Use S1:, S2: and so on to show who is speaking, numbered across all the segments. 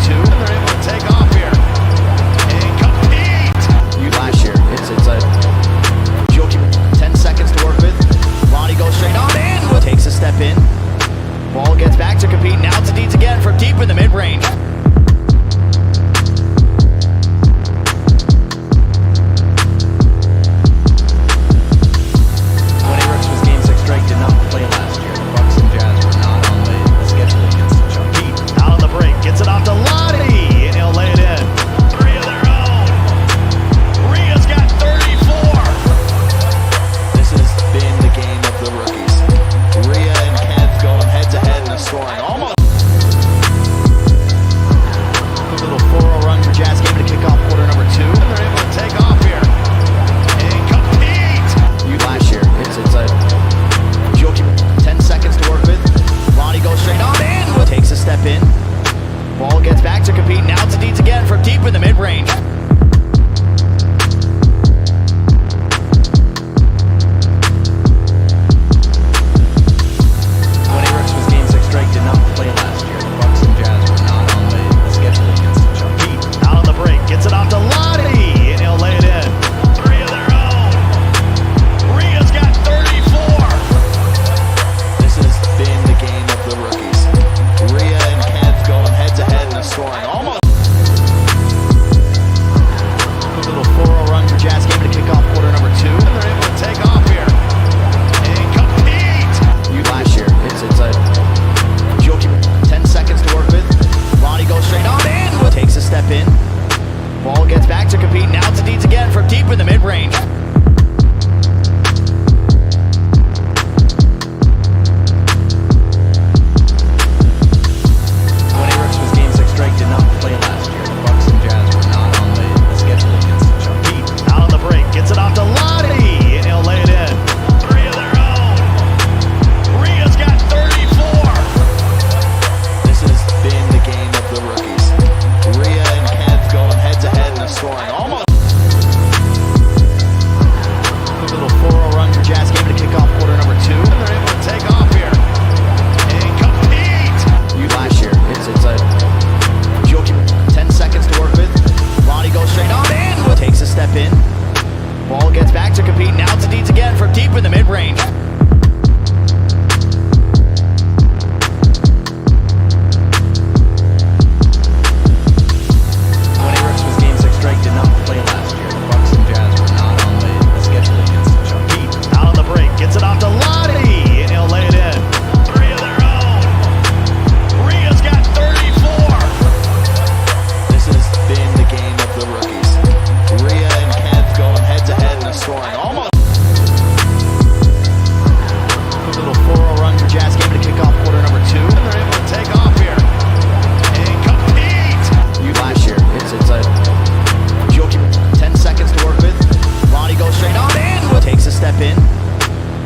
S1: 2. And they're able to take off here and compete. Last year, it's a joking 10 seconds to work with. Lonnie goes straight on in, takes a step in. Ball gets back to compete. Now to Deeds again from deep in the mid-range. Ball gets back to compete. Now to Deeds again from deep in the mid-range. Ball gets back to compete. Now to Deeds again from deep in the mid-range. Ball gets back to compete. Now to Deeds again from deep in the mid-range.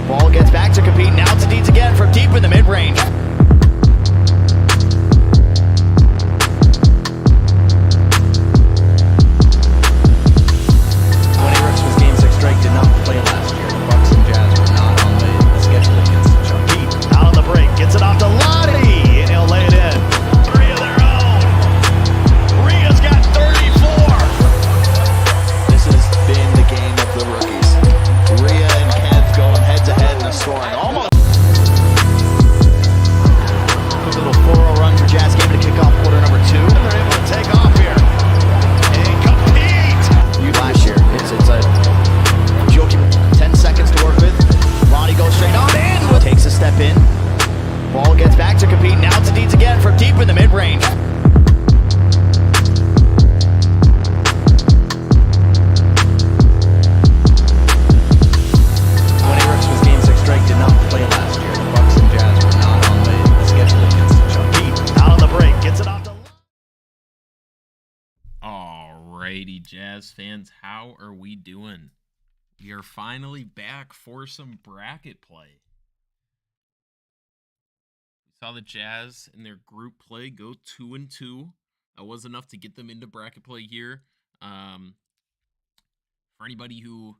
S1: Ball gets back to compete. Now to Deeds again from deep in the mid-range. Ball gets back to compete. Now to Deeds again from deep in the mid-range.
S2: Alrighty, Jazz fans, how are we doing? We are finally back for some bracket play. Saw the Jazz in their group play go 2-2. That was enough to get them into bracket play here. For anybody who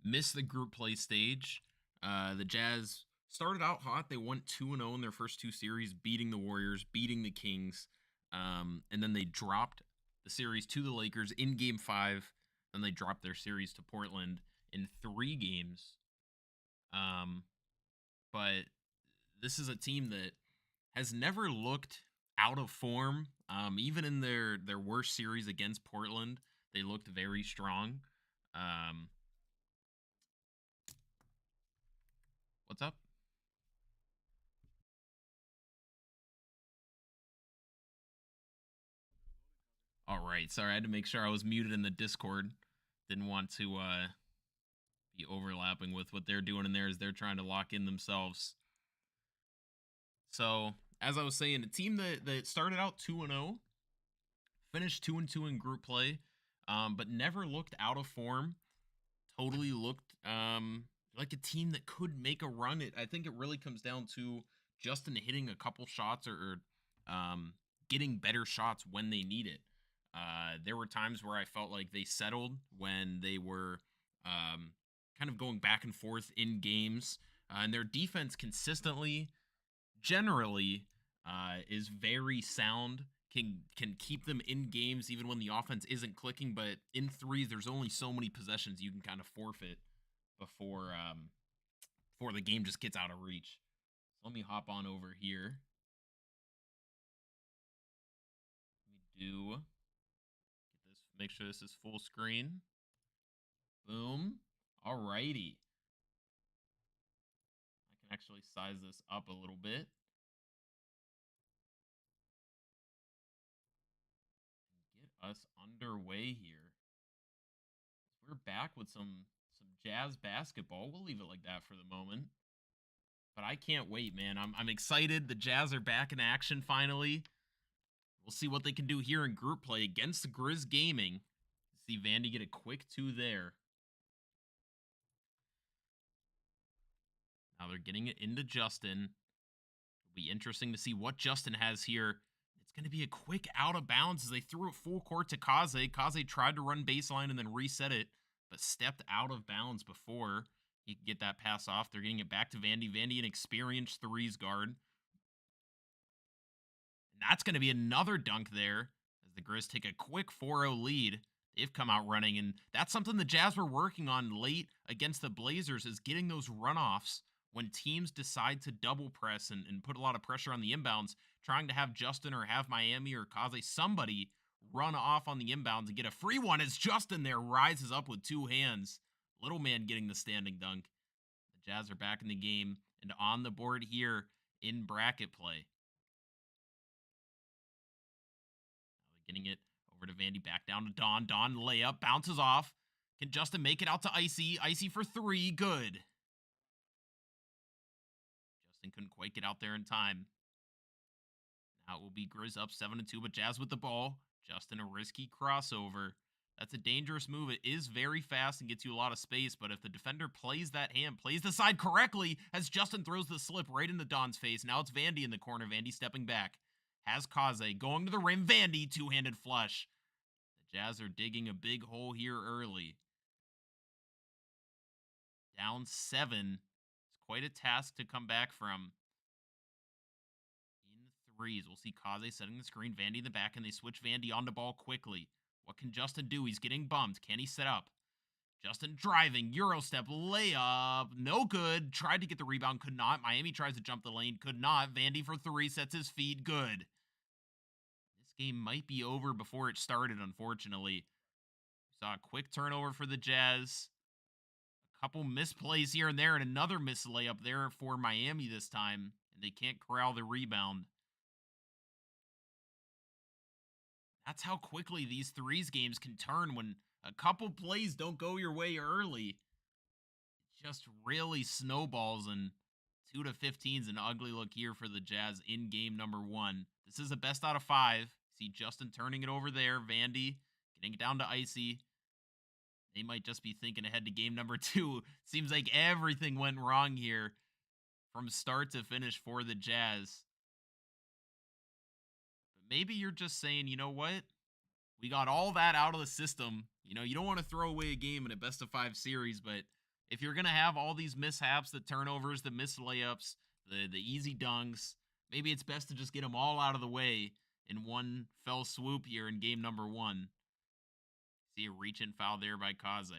S2: missed the group play stage, the Jazz started out hot. They went 2-0 in their first two series, beating the Warriors, beating the Kings. And then they dropped the series to the Lakers in Game 5. Then they dropped their series to Portland in 3 games. But this is a team that has never looked out of form. Even in their worst series against Portland, they looked very strong. What's up? All right, sorry, I had to make sure I was muted in the Discord. Didn't want to be overlapping with what they're doing in there as they're trying to lock in themselves. So, as I was saying, a team that started out 2-0, finished 2-2 in group play, but never looked out of form. Totally looked like a team that could make a run. I think it really comes down to Justin hitting a couple shots or getting better shots when they need it. There were times where I felt like they settled when they were kind of going back and forth in games, and their defense consistently, generally, is very sound. Can keep them in games even when the offense isn't clicking. But in threes, there's only so many possessions you can kind of forfeit before the game just gets out of reach. So let me hop on over here. Let me do get this. Make sure this is full screen. Boom. Alrighty. I can actually size this up a little bit. Get us underway here. We're back with some Jazz basketball. We'll leave it like that for the moment. But I can't wait, man. I'm excited. The Jazz are back in action finally. We'll see what they can do here in group play against Grizz Gaming. See Vandy get a quick 2 there. Now they're getting it into Justin. It'll be interesting to see what Justin has here. It's going to be a quick out of bounds as they threw it full court to Kaze. Kaze tried to run baseline and then reset it, but stepped out of bounds before he could get that pass off. They're getting it back to Vandy. Vandy, an experienced threes guard. And that's going to be another dunk there as the Grizz take a quick 4-0 lead. They've come out running, and that's something the Jazz were working on late against the Blazers, is getting those runoffs when teams decide to double press and put a lot of pressure on the inbounds, trying to have Justin or have Miami or Kaze, somebody run off on the inbounds and get a free one as Justin there rises up with 2 hands. Little man getting the standing dunk. The Jazz are back in the game and on the board here in bracket play. Now they're getting it over to Vandy, back down to Don. Don layup, bounces off. Can Justin make it out to Icy? Icy for 3, good. Justin couldn't quite get out there in time. Now it will be Grizz up 7-2, but Jazz with the ball. Justin, a risky crossover. That's a dangerous move. It is very fast and gets you a lot of space, but if the defender plays that hand, plays the side correctly, as Justin throws the slip right into Don's face. Now it's Vandy in the corner. Vandy stepping back. Has Kaze going to the rim. Vandy, two-handed flush. The Jazz are digging a big hole here early. Down 7. It's quite a task to come back from. In threes, we'll see Kaze setting the screen. Vandy in the back, and they switch Vandy on the ball quickly. What can Justin do? He's getting bumped. Can he set up? Justin driving. Euro step. Layup. No good. Tried to get the rebound. Could not. Miami tries to jump the lane. Could not. Vandy for 3. Sets his feet. Good. This game might be over before it started, unfortunately. We saw a quick turnover for the Jazz. A couple misplays here and there, and another missed layup there for Miami this time. And they can't corral the rebound. That's how quickly these threes games can turn when a couple plays don't go your way early. It just really snowballs, and 2-15 is an ugly look here for the Jazz in game number 1. This is a best out of 5. See Justin turning it over there. Vandy getting it down to Icy. They might just be thinking ahead to game number 2. Seems like everything went wrong here from start to finish for the Jazz. Maybe you're just saying, you know what? We got all that out of the system. You know, you don't want to throw away a game in a best of 5 series, but if you're going to have all these mishaps, the turnovers, the missed layups, the easy dunks, maybe it's best to just get them all out of the way in one fell swoop here in game number 1. See a reach-in foul there by Kaze.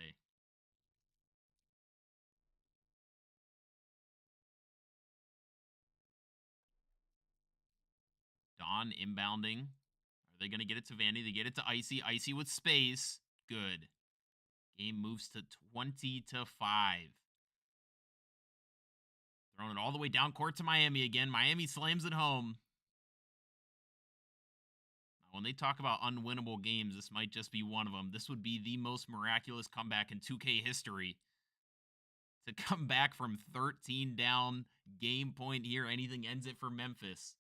S2: Don inbounding. Are they going to get it to Vandy? They get it to Icy. Icy with space. Good. Game moves to 20-5. Throwing it all the way down court to Miami again. Miami slams it home. Now, when they talk about unwinnable games, this might just be one of them. This would be the most miraculous comeback in 2K history. To come back from 13 down, game point here, anything ends it for Memphis.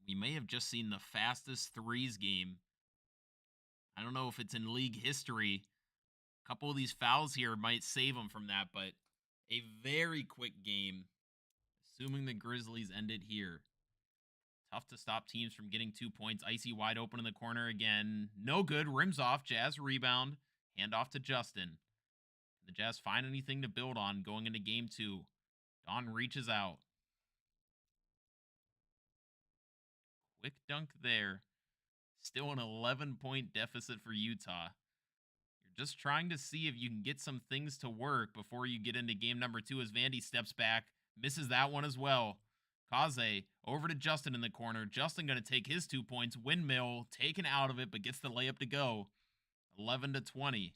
S2: We may have just seen the fastest threes game. I don't know if it's in league history. A couple of these fouls here might save them from that, but a very quick game, assuming the Grizzlies ended here. Tough to stop teams from getting 2 points. Icy wide open in the corner again. No good. Rims off. Jazz rebound. Hand off to Justin. The Jazz find anything to build on going into game 2. Don reaches out. Quick dunk there. Still an 11-point deficit for Utah. You're just trying to see if you can get some things to work before you get into game number 2 as Vandy steps back. Misses that one as well. Kaze over to Justin in the corner. Justin going to take his 2 points. Windmill taken out of it, but gets the layup to go. 11-20.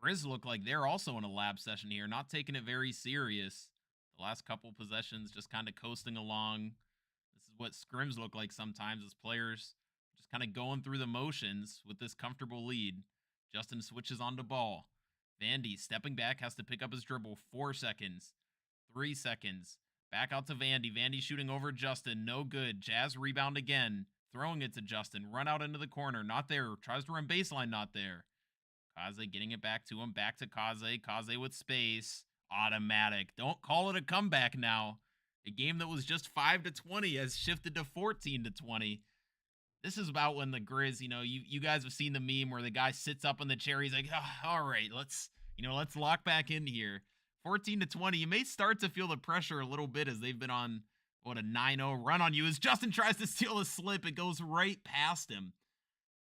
S2: Grizz look like they're also in a lab session here, not taking it very serious. The last couple possessions just kind of coasting along. This is what scrims look like sometimes as players just kind of going through the motions with this comfortable lead. Justin switches on to ball. Vandy stepping back, has to pick up his dribble. 4 seconds. 3 seconds. Back out to Vandy. Vandy shooting over Justin. No good. Jazz rebound again. Throwing it to Justin. Run out into the corner. Not there. Tries to run baseline. Not there. Kaze getting it back to him. Back to Kaze. Kaze with space. Automatic. Don't call it a comeback now. A game that was just 5-20 has shifted to 14-20. This is about when the Grizz, you guys have seen the meme where the guy sits up in the chair. He's like, oh, all right, let's lock back in here. 14-20. You may start to feel the pressure a little bit as they've been on, a 9-0 run on you. As Justin tries to steal a slip, it goes right past him.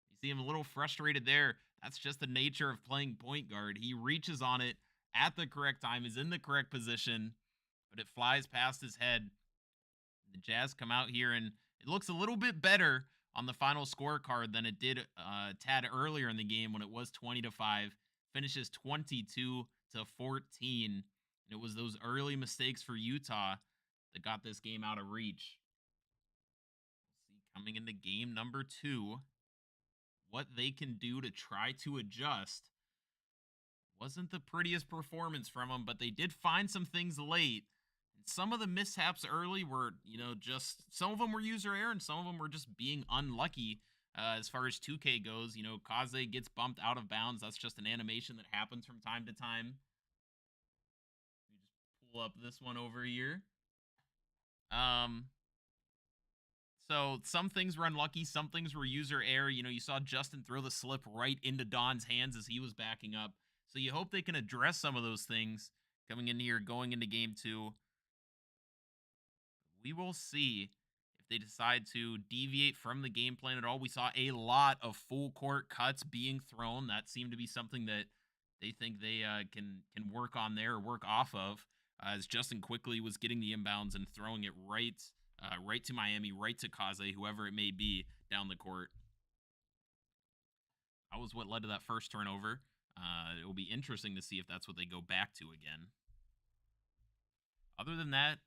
S2: You see him a little frustrated there. That's just the nature of playing point guard. He reaches on it at the correct time, is in the correct position, but it flies past his head. The Jazz come out here, and it looks a little bit better on the final scorecard than it did a tad earlier in the game when it was 20-5. Finishes 22-14. And it was those early mistakes for Utah that got this game out of reach. We'll see coming into game number 2 what they can do to try to adjust. Wasn't the prettiest performance from them, but they did find some things late. And some of the mishaps early were, just some of them were user error and some of them were just being unlucky. As far as 2K goes, Kaze gets bumped out of bounds. That's just an animation that happens from time to time. Let me just pull up this one over here. So some things were unlucky, some things were user error. You saw Justin throw the slip right into Don's hands as he was backing up. So you hope they can address some of those things coming in here, going into game 2. We will see if they decide to deviate from the game plan at all. We saw a lot of full court cuts being thrown. That seemed to be something that they think they can work on there, or work off of, as Justin quickly was getting the inbounds and throwing it right to Miami, right to Kaze, whoever it may be, down the court. That was what led to that first turnover. It will be interesting to see if that's what they go back to again. Other than that,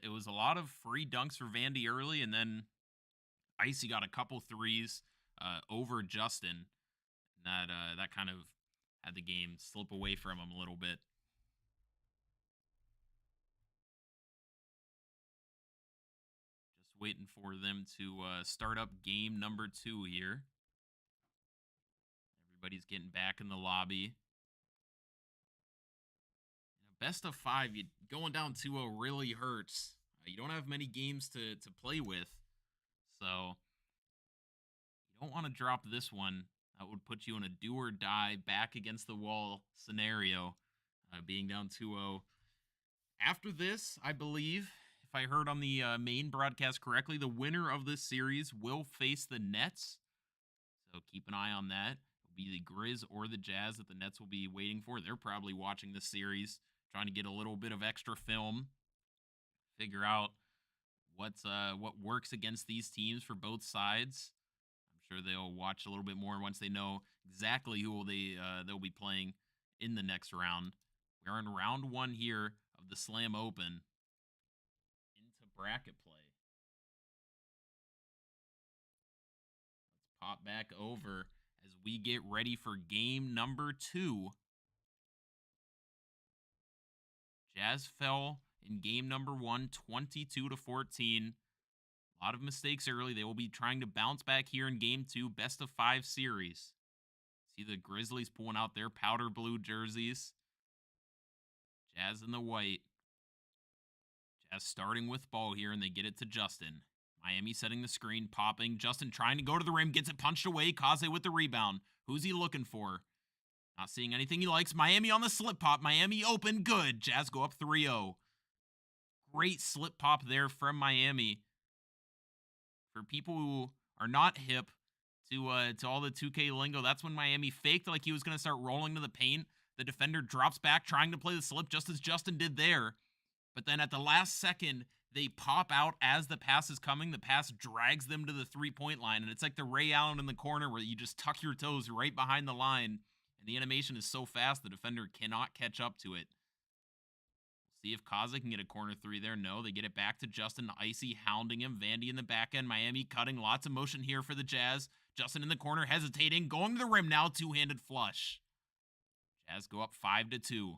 S2: it was a lot of free dunks for Vandy early, and then Icy got a couple threes over Justin. That kind of had the game slip away from him a little bit. Just waiting for them to start up game number 2 here. Everybody's getting back in the lobby. Best of 5, going down 2-0 really hurts. You don't have many games to play with. So you don't want to drop this one. That would put you in a do or die, back against the wall scenario. Being down 2-0. After this, I believe, if I heard on the main broadcast correctly, the winner of this series will face the Nets. So keep an eye on that. It'll be the Grizz or the Jazz that the Nets will be waiting for. They're probably watching this series, trying to get a little bit of extra film, figure out what works against these teams for both sides. I'm sure they'll watch a little bit more once they know exactly who they'll be playing in the next round. We're in round 1 here of the Slam Open into bracket play. Let's pop back over as we get ready for game number 2. Jazz fell in game number 1, 22-14. A lot of mistakes early. They will be trying to bounce back here in game 2, best of 5 series. See the Grizzlies pulling out their powder blue jerseys. Jazz in the white. Jazz starting with ball here, and they get it to Justin. Miami setting the screen, popping. Justin trying to go to the rim, gets it punched away. Kaze with the rebound. Who's he looking for? Not seeing anything he likes. Miami on the slip pop. Miami open. Good. Jazz go up 3-0. Great slip pop there from Miami. For people who are not hip to all the 2K lingo, that's when Miami faked like he was going to start rolling to the paint. The defender drops back trying to play the slip just as Justin did there. But then at the last second, they pop out as the pass is coming. The pass drags them to the three-point line. And it's like the Ray Allen in the corner where you just tuck your toes right behind the line. And the animation is so fast, the defender cannot catch up to it. See if Kaze can get a corner 3 there. No, they get it back to Justin. Icy hounding him. Vandy in the back end. Miami cutting. Lots of motion here for the Jazz. Justin in the corner hesitating. Going to the rim now. Two-handed flush. Jazz go up 5-2. Can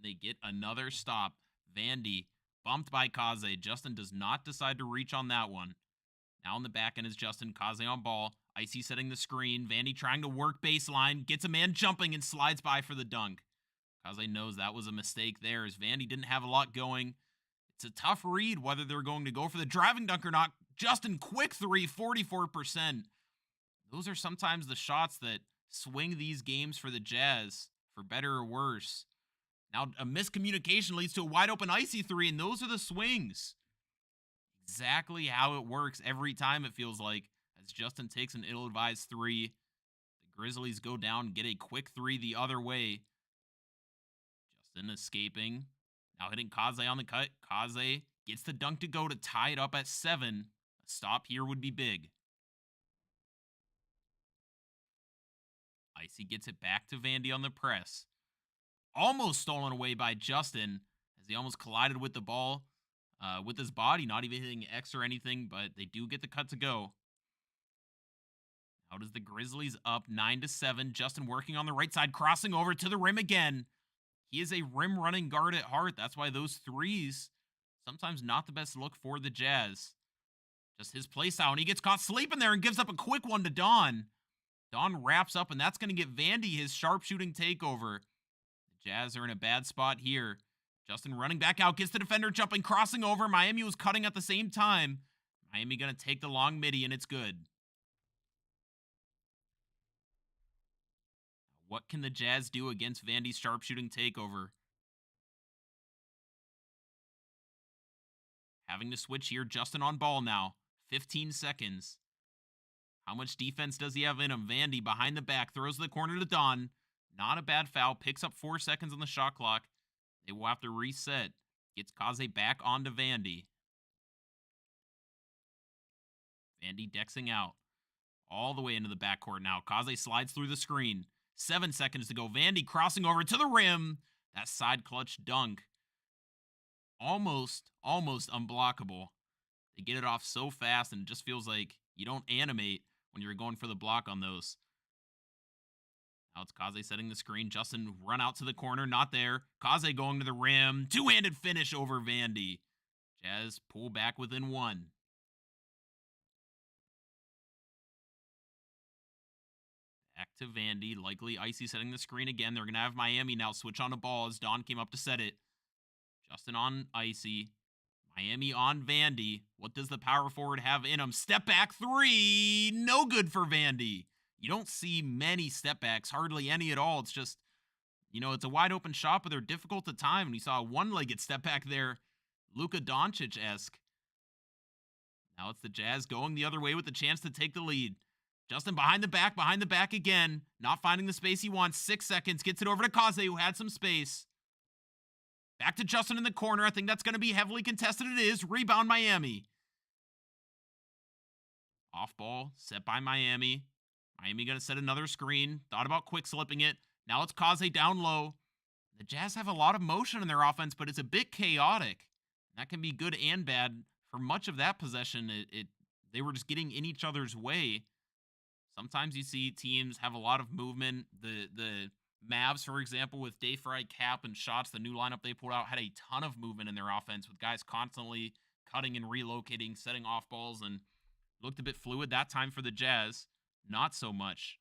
S2: they get another stop? Vandy bumped by Kaze. Justin does not decide to reach on that one. Now in the back end is Justin. Kaze on ball. Icy setting the screen. Vandy trying to work baseline. Gets a man jumping and slides by for the dunk. Kaze knows that was a mistake there as Vandy didn't have a lot going. It's a tough read whether they're going to go for the driving dunk or not. Justin, quick 3, 44%. Those are sometimes the shots that swing these games for the Jazz, for better or worse. Now a miscommunication leads to a wide open Icy 3, and those are the swings. Exactly how it works every time, it feels like. As Justin takes an ill-advised 3, the Grizzlies go down and get a quick 3 the other way. Justin escaping. Now hitting Kaze on the cut. Kaze gets the dunk to go to tie it up at 7. A stop here would be big. Icy gets it back to Vandy on the press. Almost stolen away by Justin as he almost collided with the ball with his body, not even hitting X or anything, but they do get the cut to go. How does the Grizzlies up 9-7? Justin working on the right side, crossing over to the rim again. He is a rim running guard at heart. That's why those threes, sometimes not the best look for the Jazz. Just his play style, and he gets caught sleeping there and gives up a quick one to Don. Don wraps up, and that's going to get Vandy his sharpshooting takeover. The Jazz are in a bad spot here. Justin running back out, gets the defender jumping, crossing over. Miami was cutting at the same time. Miami going to take the long midi, and it's good. What can the Jazz do against Vandy's sharpshooting takeover? Having to switch here. Justin on ball now. 15 seconds. How much defense does he have in him? Vandy behind the back. Throws the corner to Don. Not a bad foul. Picks up 4 seconds on the shot clock. They will have to reset. Gets Kaze back onto Vandy. Vandy dexing out. All the way into the backcourt now. Kaze slides through the screen. 7 seconds to go. Vandy crossing over to the rim. That side clutch dunk. Almost unblockable. They get it off so fast, and it just feels like you don't animate when you're going for the block on those. Now it's Kaze setting the screen. Justin run out to the corner. Not there. Kaze going to the rim. Two-handed finish over Vandy. Jazz pull back within 1. Back to Vandy. Likely Icy setting the screen again. They're going to have Miami now switch on the ball as Don came up to set it. Justin on Icy. Miami on Vandy. What does the power forward have in him? Step back 3. No good for Vandy. You don't see many step backs. Hardly any at all. It's just, You know, it's a wide open shot, but they're difficult to time. And you saw a one-legged step back there, Luka Doncic-esque. Now it's the Jazz going the other way with the chance to take the lead. Justin behind the back again. Not finding the space he wants. 6 seconds. Gets it over to Kaze, who had some space. Back to Justin in the corner. I think that's going to be heavily contested. It is. Rebound Miami. Off ball. Set by Miami. Miami going to set another screen. Thought about quick slipping it. Now it's Kaze down low. The Jazz have a lot of motion in their offense, but it's a bit chaotic. That can be good and bad. For much of that possession, they were just getting in each other's way. Sometimes you see teams have a lot of movement. The Mavs, for example, with Day Fried, Cap, and Shots, the new lineup they pulled out had a ton of movement in their offense with guys constantly cutting and relocating, setting off balls, and looked a bit fluid. That time for the Jazz, not so much.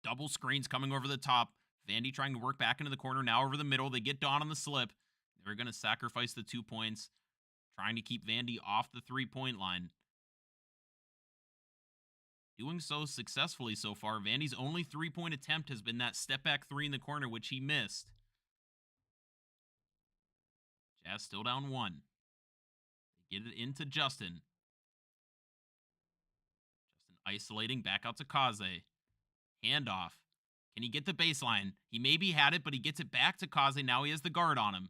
S2: Double screens coming over the top. Vandy trying to work back into the corner, now over the middle. They get Don on the slip. They're going to sacrifice the 2 points, trying to keep Vandy off the three-point line. Doing so successfully so far. Vandy's only three-point attempt has been that step-back three in the corner, which he missed. Jazz still down 1. They get it into Justin. Justin isolating, back out to Kaze. Handoff. Can he get the baseline? He maybe had it, but he gets it back to Kaze. Now he has the guard on him.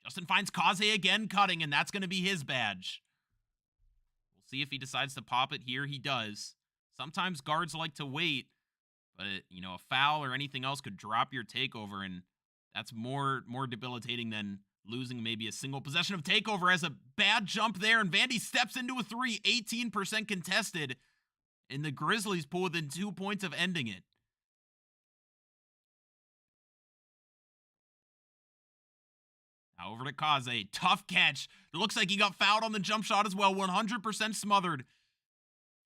S2: Justin finds Kaze again cutting, and that's going to be his badge. We'll see if he decides to pop it here. He does. Sometimes guards like to wait, but, you know, a foul or anything else could drop your takeover, and that's more debilitating than losing maybe a single possession of takeover. As a bad jump there, and Vandy steps into a three, 18% contested, and the Grizzlies pull within 2 points of ending it. Now over to Kaze. Tough catch. It looks like he got fouled on the jump shot as well. 100% smothered.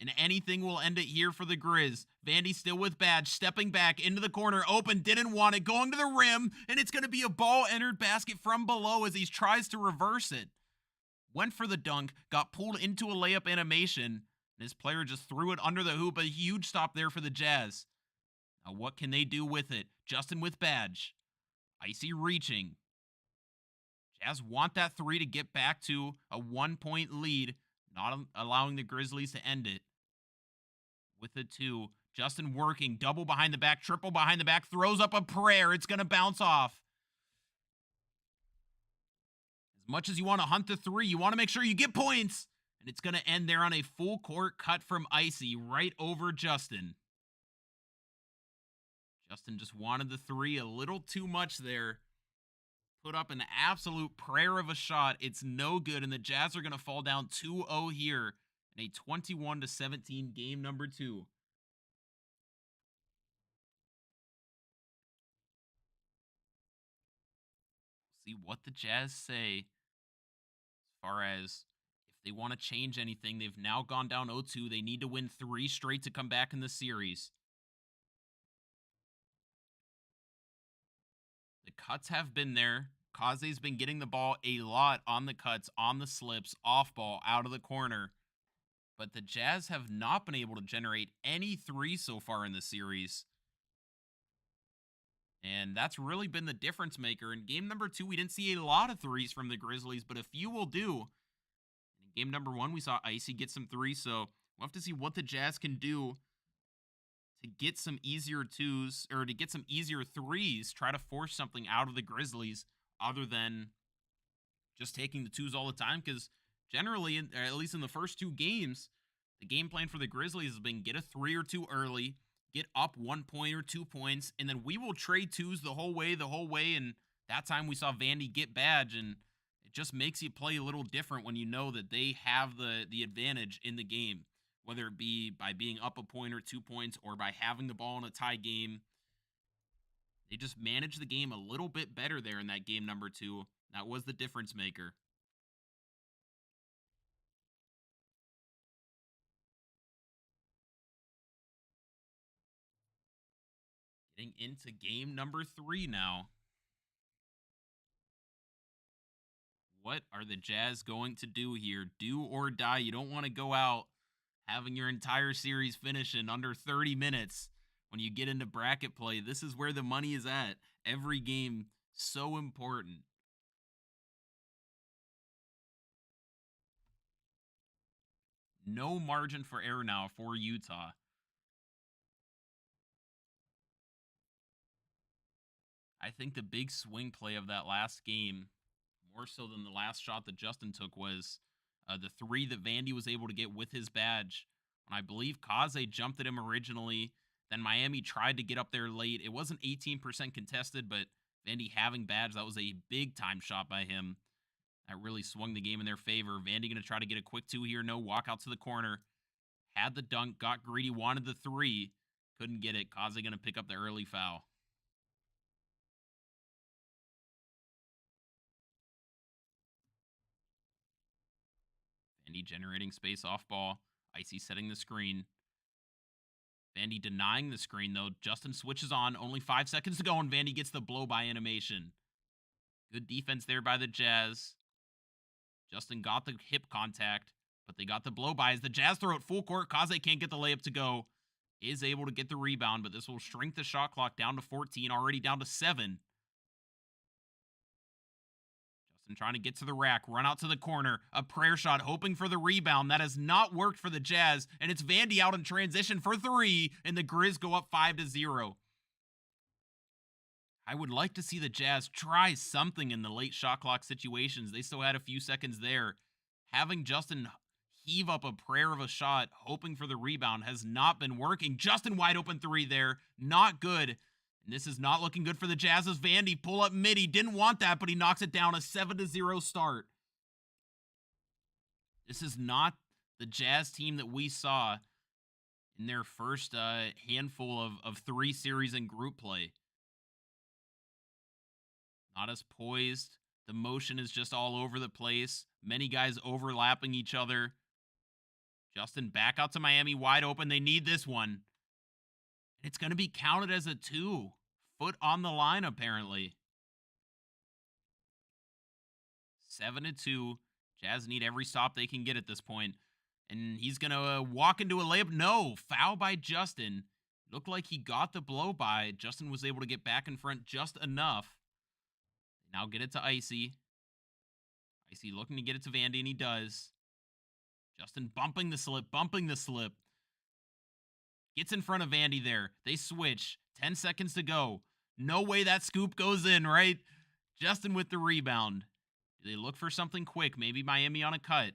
S2: And anything will end it here for the Grizz. Vandy still with badge. Stepping back into the corner. Open. Didn't want it. Going to the rim. And it's going to be a ball entered basket from below as he tries to reverse it. Went for the dunk. Got pulled into a layup animation. And his player just threw it under the hoop. A huge stop there for the Jazz. Now what can they do with it? Justin with badge. Icy reaching. Jazz want that three to get back to a 1-point lead, not allowing the Grizzlies to end it. With the 2, Justin working, double behind the back, triple behind the back, throws up a prayer. It's going to bounce off. As much as you want to hunt the 3, you want to make sure you get points. And it's going to end there on a full court cut from Icy right over Justin. Justin just wanted the 3 a little too much there. Put up an absolute prayer of a shot. It's no good, and the Jazz are going to fall down 2-0 here in a 21-17 game number 2. See what the Jazz say as far as if they want to change anything. They've now gone down 0-2. They need to win 3 straight to come back in the series. The cuts have been there. Kaze's been getting the ball a lot on the cuts, on the slips, off ball, out of the corner. But the Jazz have not been able to generate any 3 so far in the series. And that's really been the difference maker. In game number 2, we didn't see a lot of 3s from the Grizzlies, but a few will do. In game number 1, we saw Icy get some 3s, so we'll have to see what the Jazz can do to get some easier 2s, or to get some easier 3s, try to force something out of the Grizzlies other than just taking the 2s all the time, because generally, at least in the first 2 games, the game plan for the Grizzlies has been get a 3 or 2 early, get up 1 point or 2 points, and then we will trade 2s the whole way, and that time we saw Vandy get badge, and it just makes you play a little different when you know that they have the advantage in the game, whether it be by being up a point or 2 points or by having the ball in a tie game. They just managed the game a little bit better there in that game number 2. That was the difference maker. Getting into game number 3 now. What are the Jazz going to do here? Do or die. You don't want to go out having your entire series finish in under 30 minutes. when you get into bracket play, this is where the money is at. Every game, so important. No margin for error now for Utah. I think the big swing play of that last game, more so than the last shot that Justin took, was the 3 that Vandy was able to get with his badge. And I believe Kaze jumped at him originally. Then Miami tried to get up there late. It wasn't 18% contested, but Vandy having badge, that was a big time shot by him. That really swung the game in their favor. Vandy going to try to get a quick 2 here. No, walk out to the corner. Had the dunk, got greedy, wanted the 3. Couldn't get it. Kaze going to pick up the early foul. Vandy generating space off ball. Icy setting the screen. Vandy denying the screen, though. Justin switches on. Only 5 seconds to go, and Vandy gets the blow-by animation. Good defense there by the Jazz. Justin got the hip contact, but they got the blow-by. As the Jazz throw it full court, Kaze can't get the layup to go. Is able to get the rebound, but this will shrink the shot clock down to 14, already down to 7. Trying to get to the rack, run out to the corner, a prayer shot, hoping for the rebound. That has not worked for the Jazz, and it's Vandy out in transition for 3, and the Grizz go up 5-0. I would like to see the Jazz try something in the late shot clock situations. They still had a few seconds there. Having Justin heave up a prayer of a shot, hoping for the rebound, has not been working. Justin wide open 3 there, not good. And this is not looking good for the Jazz as Vandy pull up mid. He didn't want that, but he knocks it down. A 7-0 start. This is not the Jazz team that we saw in their first handful of 3 series in group play. Not as poised. The motion is just all over the place. Many guys overlapping each other. Justin back out to Miami, wide open. They need this one. It's going to be counted as a 2. Foot on the line, apparently. 7-2. Jazz need every stop they can get at this point. And he's going to walk into a layup. No, foul by Justin. Looked like he got the blow by. Justin was able to get back in front just enough. They now get it to Icy. Icy looking to get it to Vandy, and he does. Justin bumping the slip. Gets in front of Vandy there. They switch. 10 seconds to go. No way that scoop goes in, right? Justin with the rebound. Do they look for something quick? Maybe Miami on a cut.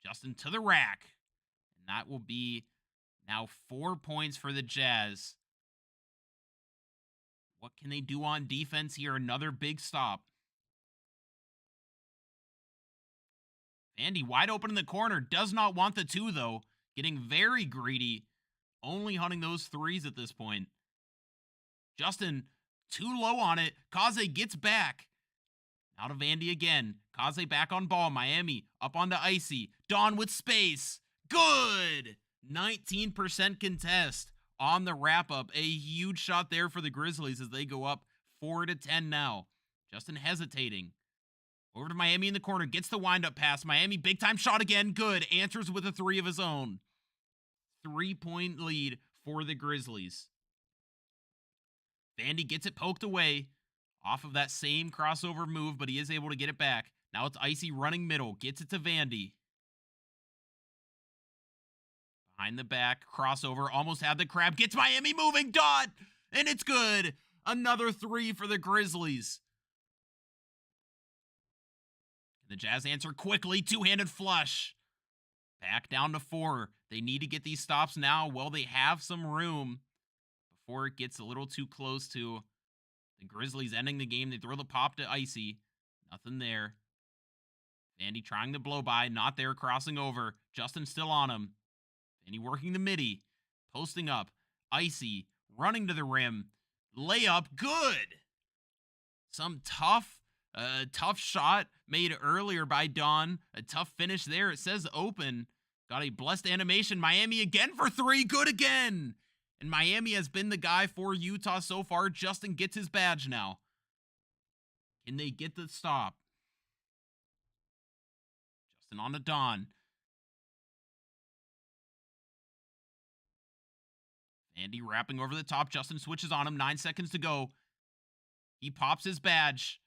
S2: Justin to the rack. And that will be now 4 points for the Jazz. What can they do on defense here? Another big stop. Vandy wide open in the corner. Does not want the 2, though. Getting very greedy. Only hunting those 3s at this point. Justin too low on it. Kaze gets back. Now to Vandy again. Kaze back on ball. Miami up onto Icy. Dawn with space. Good! 19% contest on the wrap-up. A huge shot there for the Grizzlies as they go up 4-10 now. Justin hesitating. Over to Miami in the corner. Gets the wind-up pass. Miami big-time shot again. Good. Answers with a 3 of his own. 3-point lead for the Grizzlies. Vandy gets it poked away off of that same crossover move, but he is able to get it back. Now it's Icy running middle. Gets it to Vandy. Behind the back. Crossover. Almost had the crab. Gets Miami moving. Dot! And it's good. Another 3 for the Grizzlies. The Jazz answer quickly. Two-handed flush. Back down to 4. They need to get these stops now. Well, they have some room before it gets a little too close to the Grizzlies ending the game. They throw the pop to Icy. Nothing there. Vandy trying to blow by. Not there. Crossing over. Justin still on him. Vandy working the midi. Posting up. Icy running to the rim. Layup. Good. Some tough shot made earlier by Dawn. A tough finish there. It says open. Got a blessed animation. Miami again for 3. Good again. And Miami has been the guy for Utah so far. Justin gets his badge now. Can they get the stop? Justin on to Dawn. Andy wrapping over the top. Justin switches on him. 9 seconds to go. He pops his badge.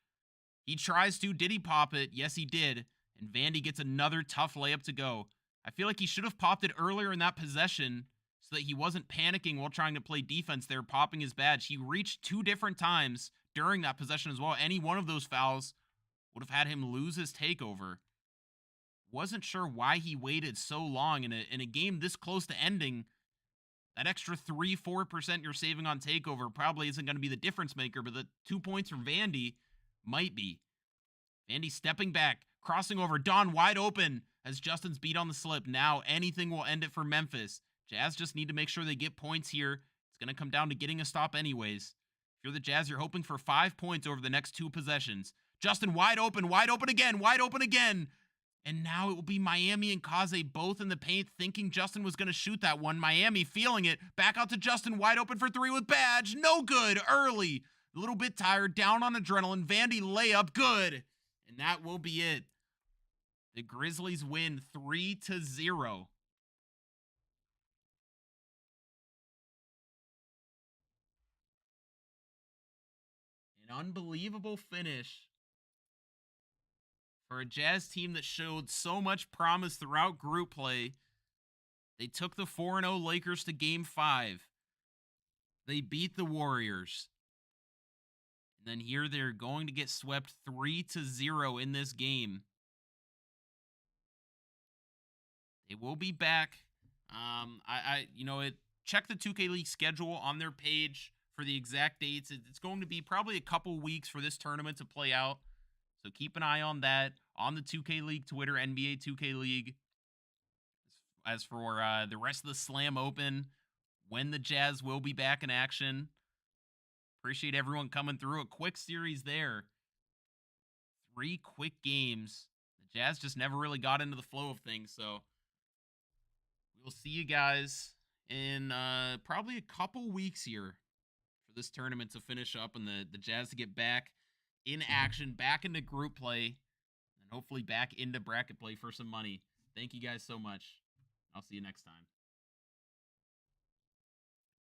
S2: He tries to. Did he pop it? Yes, he did. And Vandy gets another tough layup to go. I feel like he should have popped it earlier in that possession so that he wasn't panicking while trying to play defense there, popping his badge. He reached 2 different times during that possession as well. Any one of those fouls would have had him lose his takeover. Wasn't sure why he waited so long in a game this close to ending. That extra 3-4% you're saving on takeover probably isn't going to be the difference maker, but the 2 points from Vandy might be. Vandy stepping back, crossing over. Don wide open as Justin's beat on the slip. Now anything will end it for Memphis. Jazz just need to make sure they get points here. It's going to come down to getting a stop anyways. If you're the Jazz, you're hoping for 5 points over the next 2 possessions. Justin wide open again, wide open again. And now it will be Miami and Kaze both in the paint, thinking Justin was going to shoot that one. Miami feeling it. Back out to Justin, wide open for 3 with badge. No good, early. A little bit tired, down on adrenaline. Vandy layup, good. And that will be it. The Grizzlies win 3-0. An unbelievable finish for a Jazz team that showed so much promise throughout group play. They took the 4-0 Lakers to Game 5. They beat the Warriors. And then here they're going to get swept 3-0 in this game. They will be back. Check the 2K League schedule on their page for the exact dates. It's going to be probably a couple weeks for this tournament to play out. So keep an eye on that on the 2K League Twitter, NBA 2K League. As for the rest of the Slam Open, when the Jazz will be back in action. Appreciate everyone coming through. A quick series there. 3 quick games. The Jazz just never really got into the flow of things. So we'll see you guys in probably a couple weeks here for this tournament to finish up and the Jazz to get back in action, back into group play, and hopefully back into bracket play for some money. Thank you guys so much. I'll see you next time.